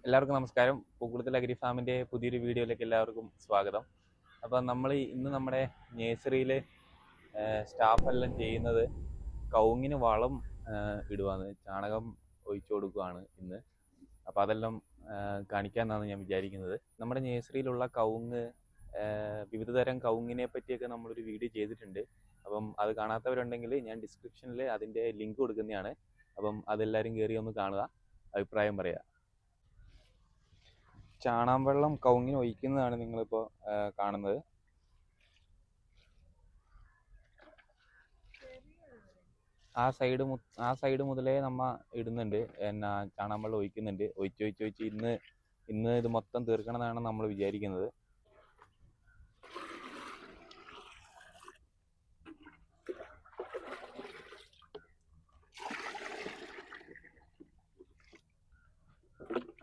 എല്ലാവർക്കും നമസ്കാരം. പൂക്കുളത്തിൽ അഗ്രി ഫാമിൻ്റെ പുതിയൊരു വീഡിയോയിലേക്ക് എല്ലാവർക്കും സ്വാഗതം. അപ്പോൾ നമ്മൾ ഇന്ന് നമ്മുടെ നേഴ്സറിയിൽ സ്റ്റാഫെല്ലാം ചെയ്യുന്നത് കവുങ്ങിന് വളം ഇടുവാണ്, ചാണകം ഒഴിച്ചു കൊടുക്കുകയാണ് ഇന്ന്. അപ്പോൾ അതെല്ലാം കാണിക്കാമെന്നാണ് ഞാൻ വിചാരിക്കുന്നത്. നമ്മുടെ നേഴ്സറിയിലുള്ള കവുങ്ങ്, വിവിധ തരം കവുങ്ങിനെ പറ്റിയൊക്കെ നമ്മളൊരു വീഡിയോ ചെയ്തിട്ടുണ്ട്. അപ്പം അത് കാണാത്തവരുണ്ടെങ്കിൽ ഞാൻ ഡിസ്ക്രിപ്ഷനിൽ അതിൻ്റെ ലിങ്ക് കൊടുക്കുന്നതാണ്. അപ്പം അതെല്ലാവരും കയറി ഒന്ന് കാണുക, അഭിപ്രായം പറയുക. ചാണകം വെള്ളം കവുങ്ങിന് ഒഴിക്കുന്നതാണ് നിങ്ങളിപ്പോൾ കാണുന്നത്. ആ സൈഡ് മുതലേ നമ്മ ഇടുന്നുണ്ട്, എന്നാ ചാണകം വെള്ളം ഒഴിക്കുന്നുണ്ട്. ഒഴിച്ച് ഇന്ന് ഇത് മൊത്തം തീർക്കണമെന്നാണ് നമ്മൾ വിചാരിക്കുന്നത്.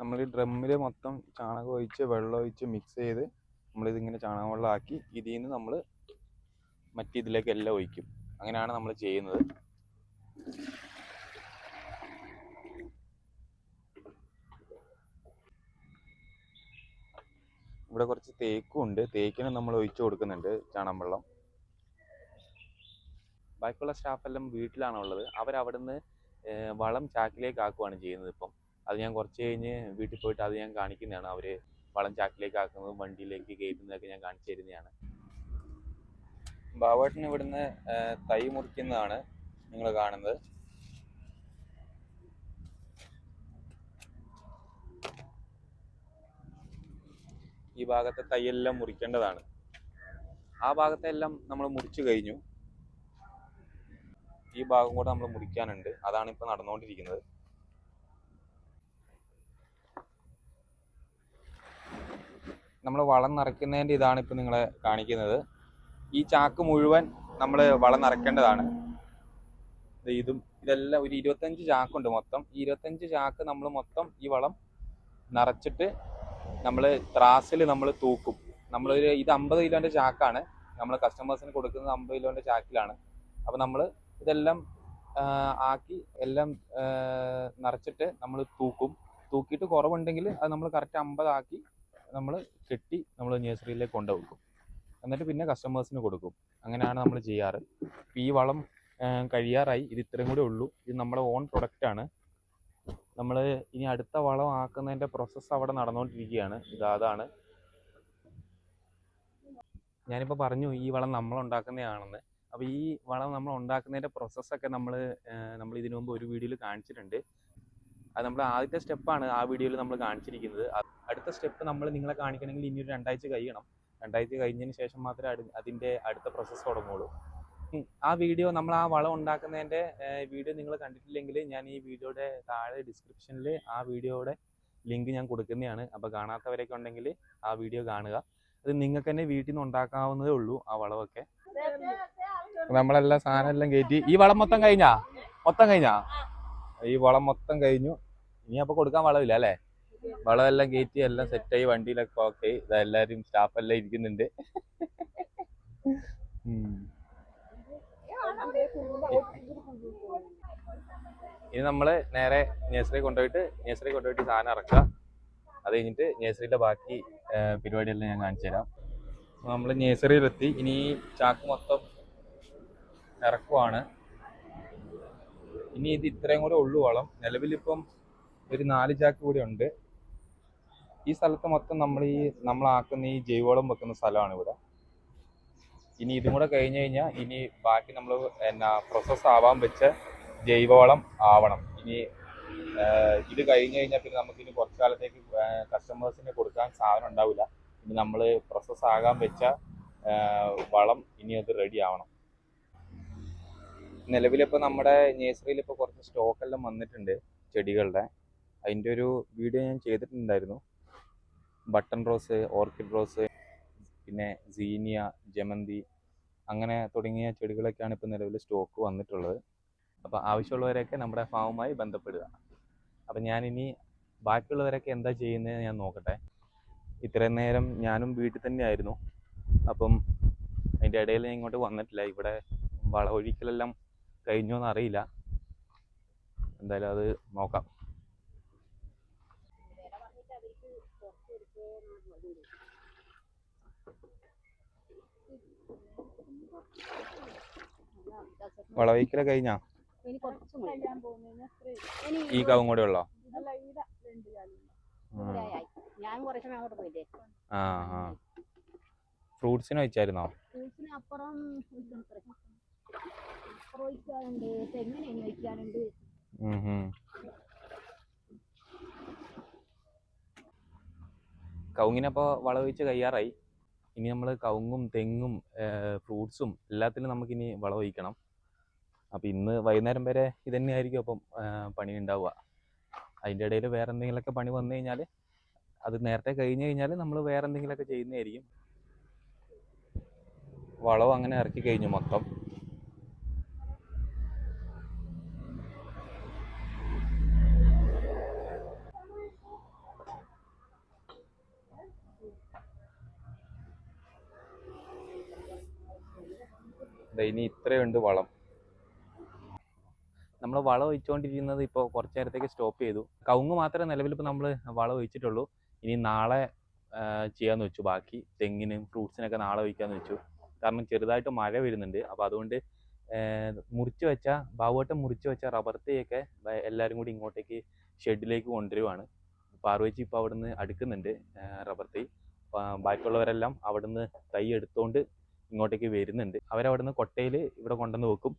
നമ്മൾ ഈ ഡ്രമ്മിൽ മൊത്തം ചാണകം ഒഴിച്ച് വെള്ളം ഒഴിച്ച് മിക്സ് ചെയ്ത് നമ്മളിതിങ്ങനെ ചാണകം വെള്ളം ആക്കി ഇതിൽ നിന്ന് നമ്മൾ മറ്റിതിലേക്ക് എല്ലാം ഒഴിക്കും. അങ്ങനെയാണ് നമ്മൾ ചെയ്യുന്നത്. ഇവിടെ കുറച്ച് തേക്കും ഉണ്ട്, തേക്കിന് നമ്മൾ ഒഴിച്ചു കൊടുക്കുന്നുണ്ട് ചാണകം വെള്ളം. ബാക്കിയുള്ള സ്റ്റാഫെല്ലാം വീട്ടിലാണുള്ളത്. അവരവിടുന്ന് വളം ചാക്കിലേക്ക് ആക്കുകയാണ് ചെയ്യുന്നത്. ഇപ്പം അത് ഞാൻ കുറച്ച് കഴിഞ്ഞ് വീട്ടിൽ പോയിട്ട് അത് ഞാൻ കാണിക്കുന്നതാണ്. അവർ വളം ചാക്കിലേക്ക് ആക്കുന്നതും വണ്ടിയിലേക്ക് കയറ്റുന്നതൊക്കെ ഞാൻ കാണിച്ചു തരുന്നതാണ്. ബാവേട്ടന് ഇവിടുന്ന് തൈ മുറിക്കുന്നതാണ് നിങ്ങൾ കാണുന്നത്. ഈ ഭാഗത്തെ തൈയെല്ലാം മുറിക്കേണ്ടതാണ്. ആ ഭാഗത്തെല്ലാം നമ്മൾ മുറിച്ചു കഴിഞ്ഞു. ഈ ഭാഗം കൂടെ നമ്മൾ മുറിക്കാനുണ്ട്. അതാണ് ഇപ്പോൾ നടന്നുകൊണ്ടിരിക്കുന്നത്. നമ്മൾ വളം നിറയ്ക്കുന്നതിൻ്റെ ഇതാണ് ഇപ്പോൾ നിങ്ങളെ കാണിക്കുന്നത്. ഈ ചാക്ക് മുഴുവൻ നമ്മൾ വളം നിറയ്ക്കേണ്ടതാണ്. ഇതെല്ലാം ഒരു 25 ചാക്കുണ്ട് മൊത്തം. ഈ 25 ചാക്ക് നമ്മൾ മൊത്തം ഈ വളം നിറച്ചിട്ട് നമ്മൾ ത്രാസിൽ നമ്മൾ തൂക്കും. ഇത് 50 കിലോൻ്റെ ചാക്കാണ്. നമ്മൾ കസ്റ്റമേഴ്സിന് കൊടുക്കുന്നത് 50 കിലോൻ്റെ ചാക്കിലാണ്. അപ്പോൾ നമ്മൾ ഇതെല്ലാം ആക്കി എല്ലാം നിറച്ചിട്ട് നമ്മൾ തൂക്കിയിട്ട് കുറവുണ്ടെങ്കിൽ അത് നമ്മൾ കറക്റ്റ് 50 ആക്കി നമ്മൾ കെട്ടി നമ്മൾ നേഴ്സറിയിലേക്ക് കൊണ്ടുവെക്കും. എന്നിട്ട് പിന്നെ കസ്റ്റമേഴ്സിന് കൊടുക്കും. അങ്ങനെയാണ് നമ്മൾ ചെയ്യാറ്. ഈ വളം കഴിയാറായി. ഇത് ഇത്രയും കൂടെ ഉള്ളൂ. ഇത് നമ്മുടെ ഓൺ പ്രൊഡക്റ്റാണ്. നമ്മൾ ഇനി അടുത്ത വളം ആക്കുന്നതിൻ്റെ പ്രോസസ്സ് അവിടെ നടന്നുകൊണ്ടിരിക്കുകയാണ്. അതാണ് ഞാനിപ്പോൾ പറഞ്ഞു ഈ വളം നമ്മളുണ്ടാക്കുന്നതാണെന്ന്. അപ്പോൾ ഈ വളം നമ്മൾ ഉണ്ടാക്കുന്നതിൻ്റെ പ്രോസസ്സൊക്കെ നമ്മൾ ഇതിനു മുമ്പ് ഒരു വീഡിയോയിൽ കാണിച്ചിട്ടുണ്ട്. അത് നമ്മുടെ ആദ്യത്തെ സ്റ്റെപ്പാണ് ആ വീഡിയോയിൽ നമ്മൾ കാണിച്ചിരിക്കുന്നത്. അടുത്ത സ്റ്റെപ്പ് നമ്മൾ നിങ്ങളെ കാണിക്കണമെങ്കിൽ ഇനി ഒരു 2 ആഴ്ച കഴിയണം. 2 ആഴ്ച കഴിഞ്ഞതിന് ശേഷം മാത്രമേ അതിൻ്റെ അടുത്ത പ്രോസസ്സ് തുടങ്ങുള്ളൂ. ആ വീഡിയോ, നമ്മൾ ആ വളം ഉണ്ടാക്കുന്നതിൻ്റെ വീഡിയോ നിങ്ങൾ കണ്ടിട്ടില്ലെങ്കിൽ ഞാൻ ഈ വീഡിയോയുടെ താഴെ ഡിസ്ക്രിപ്ഷനിൽ ആ വീഡിയോയുടെ ലിങ്ക് ഞാൻ കൊടുക്കുന്നതാണ്. അപ്പോൾ കാണാത്തവരൊക്കെ ഉണ്ടെങ്കിൽ ആ വീഡിയോ കാണുക. അത് നിങ്ങൾക്ക് തന്നെ വീട്ടിൽ നിന്ന് ഉണ്ടാക്കാവുന്നതേ ഉള്ളൂ ആ വളമൊക്കെ. നമ്മളെല്ലാം സാധനം എല്ലാം കയറ്റി. ഈ വളം മൊത്തം കഴിഞ്ഞാ ഈ വളം മൊത്തം കഴിഞ്ഞു. ഇനി അപ്പോൾ കൊടുക്കാൻ വളമില്ല അല്ലേ? വളമെല്ലാം കയറ്റി എല്ലാം സെറ്റായി വണ്ടിയിലൊക്കെ ഓക്കെ. ഇതെല്ലാവരും സ്റ്റാഫെല്ലാം ഇരിക്കുന്നുണ്ട്. ഇനി നമ്മൾ നേരെ നേഴ്സറി കൊണ്ടുപോയിട്ട് സാധനം ഇറക്കുക. അത് കഴിഞ്ഞിട്ട് നേഴ്സറിയുടെ ബാക്കി പരിപാടിയെല്ലാം ഞാൻ കാണിച്ചു തരാം. നമ്മൾ നേഴ്സറിയിലെത്തി. ഇനി ചാക്ക് മൊത്തം ഇറക്കുവാണ്. ഇനി ഇത് ഇത്രയും കൂടെ ഉള്ളു വളം. നിലവിലിപ്പം ഒരു 4 ചാക്ക് കൂടി ഉണ്ട്. ഈ സ്ഥലത്ത് മൊത്തം നമ്മളാക്കുന്ന ഈ ജൈവവളം വെക്കുന്ന സ്ഥലമാണ് ഇവിടെ. ഇനി ഇതും കൂടെ കഴിഞ്ഞ് കഴിഞ്ഞാൽ ഇനി ബാക്കി നമ്മൾ പ്രോസസ്സ് ആവാൻ വെച്ച ജൈവവളം ആവണം. ഇനി ഇത് കഴിഞ്ഞ് കഴിഞ്ഞാൽ പിന്നെ നമുക്കിനി കുറച്ച് കാലത്തേക്ക് കസ്റ്റമേഴ്സിന് കൊടുക്കാൻ സാധനം ഉണ്ടാവില്ല. ഇനി നമ്മൾ പ്രോസസ്സ് ആകാൻ വെച്ച വളം ഇനി അത് റെഡി ആവണം. നിലവിലിപ്പോൾ നമ്മുടെ നേഴ്സറിയിൽ ഇപ്പോൾ കുറച്ച് സ്റ്റോക്കെല്ലാം വന്നിട്ടുണ്ട് ചെടികളുടെ. അതിൻ്റെ ഒരു വീഡിയോ ഞാൻ ചെയ്തിട്ടുണ്ടായിരുന്നു. ബട്ടൺ റോസ്, ഓർക്കിഡ് റോസ്, പിന്നെ സീനിയ, ജമന്തി, അങ്ങനെ തുടങ്ങിയ ചെടികളൊക്കെയാണ് ഇപ്പോൾ നിലവിൽ സ്റ്റോക്ക് വന്നിട്ടുള്ളത്. അപ്പോൾ ആവശ്യമുള്ളവരൊക്കെ നമ്മുടെ ഫാമുമായി ബന്ധപ്പെടുക. അപ്പം ഞാനിനി ബാക്കിയുള്ളവരൊക്കെ എന്താ ചെയ്യുന്നത് ഞാൻ നോക്കട്ടെ. ഇത്രയും നേരം ഞാനും വീട്ടിൽ തന്നെയായിരുന്നു. അപ്പം അതിൻ്റെ ഇടയിൽ ഞാൻ ഇങ്ങോട്ട് വന്നിട്ടില്ല. ഇവിടെ വളമൊഴിക്കലെല്ലാം കഴിഞ്ഞോന്ന് അറിയില്ല. എന്തായാലും അത് നോക്കാം. വളവയ്ക്കല കഴിഞ്ഞാ ഈ കവും കൂടെ ഉള്ളോ? ആ ആ ഫ്രൂട്ട്സിന് വെച്ചായിരുന്നോ? കവുങ്ങിനപ്പോ വളവൊഴിച്ച് കഴിയാറായി. ഇനി നമ്മൾ കവുങ്ങും തെങ്ങും ഫ്രൂട്ട്സും എല്ലാത്തിനും നമുക്കിനി വളമൊഴിക്കണം. അപ്പോൾ ഇന്ന് വൈകുന്നേരം വരെ ഇതന്നെയായിരിക്കും അപ്പം പണി ഉണ്ടാവുക. അതിൻ്റെ ഇടയിൽ വേറെ എന്തെങ്കിലുമൊക്കെ പണി വന്നു കഴിഞ്ഞാൽ അത് നേരത്തെ കഴിഞ്ഞ് കഴിഞ്ഞാൽ നമ്മൾ വേറെ എന്തെങ്കിലുമൊക്കെ ചെയ്യുന്നതായിരിക്കും. വളവും അങ്ങനെ ഇറക്കി കഴിഞ്ഞു മൊത്തം. ഇനി ഇത്രയുണ്ട് വളം. നമ്മൾ വളം ഒഴിച്ചുകൊണ്ടിരിക്കുന്നത് ഇപ്പോൾ കുറച്ച് നേരത്തേക്ക് സ്റ്റോപ്പ് ചെയ്തു. കവുങ്ങ് മാത്രമേ നിലവിൽ ഇപ്പോൾ നമ്മൾ വളം ഒഴിച്ചിട്ടുള്ളൂ. ഇനി നാളെ ചെയ്യാമെന്ന് വെച്ചു. ബാക്കി തെങ്ങിനും ഫ്രൂട്ട്സിനൊക്കെ നാളെ ഒഴിക്കാമെന്ന് വെച്ചു. കാരണം ചെറുതായിട്ട് മഴ വരുന്നുണ്ട്. അപ്പോൾ അതുകൊണ്ട് ബാബുവേട്ടൻ മുറിച്ച് വെച്ച റബ്ബർ തൈയൊക്കെ എല്ലാവരും കൂടി ഇങ്ങോട്ടേക്ക് ഷെഡിലേക്ക് കൊണ്ടുവരുവാണ്. പാർവച്ചി ഇപ്പോൾ അവിടെ നിന്ന് അടുക്കുന്നുണ്ട് റബ്ബർ തൈ. ബാക്കിയുള്ളവരെല്ലാം അവിടെ നിന്ന് തൈ എടുത്തുകൊണ്ട് ഇങ്ങോട്ടേക്ക് വരുന്നുണ്ട്. അവരവിടെ നിന്ന് കൊട്ടയിൽ ഇവിടെ കൊണ്ടുവന്ന് വെക്കും.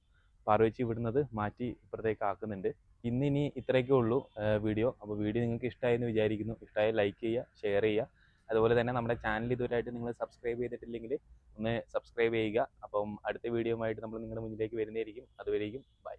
പാർവച്ചി വിടുന്നത് മാറ്റി ഇപ്പുറത്തേക്ക് ആക്കുന്നുണ്ട്. ഇനി ഇത്രയൊക്കെ ഉള്ളൂ വീഡിയോ. അപ്പോൾ വീഡിയോ നിങ്ങൾക്ക് ഇഷ്ടമായെന്ന് വിചാരിക്കുന്നു. ഇഷ്ടമായി ലൈക്ക് ചെയ്യുക, ഷെയർ ചെയ്യുക. അതുപോലെ തന്നെ നമ്മുടെ ചാനൽ ഇതുവരെയായിട്ട് നിങ്ങൾ സബ്സ്ക്രൈബ് ചെയ്തിട്ടില്ലെങ്കിൽ ഒന്ന് സബ്സ്ക്രൈബ് ചെയ്യുക. അപ്പം അടുത്ത വീഡിയോ ആയിട്ട് നമ്മൾ നിങ്ങളുടെ മുന്നിലേക്ക് വരുന്നതായിരിക്കും. അതുവരേക്കും ബൈ.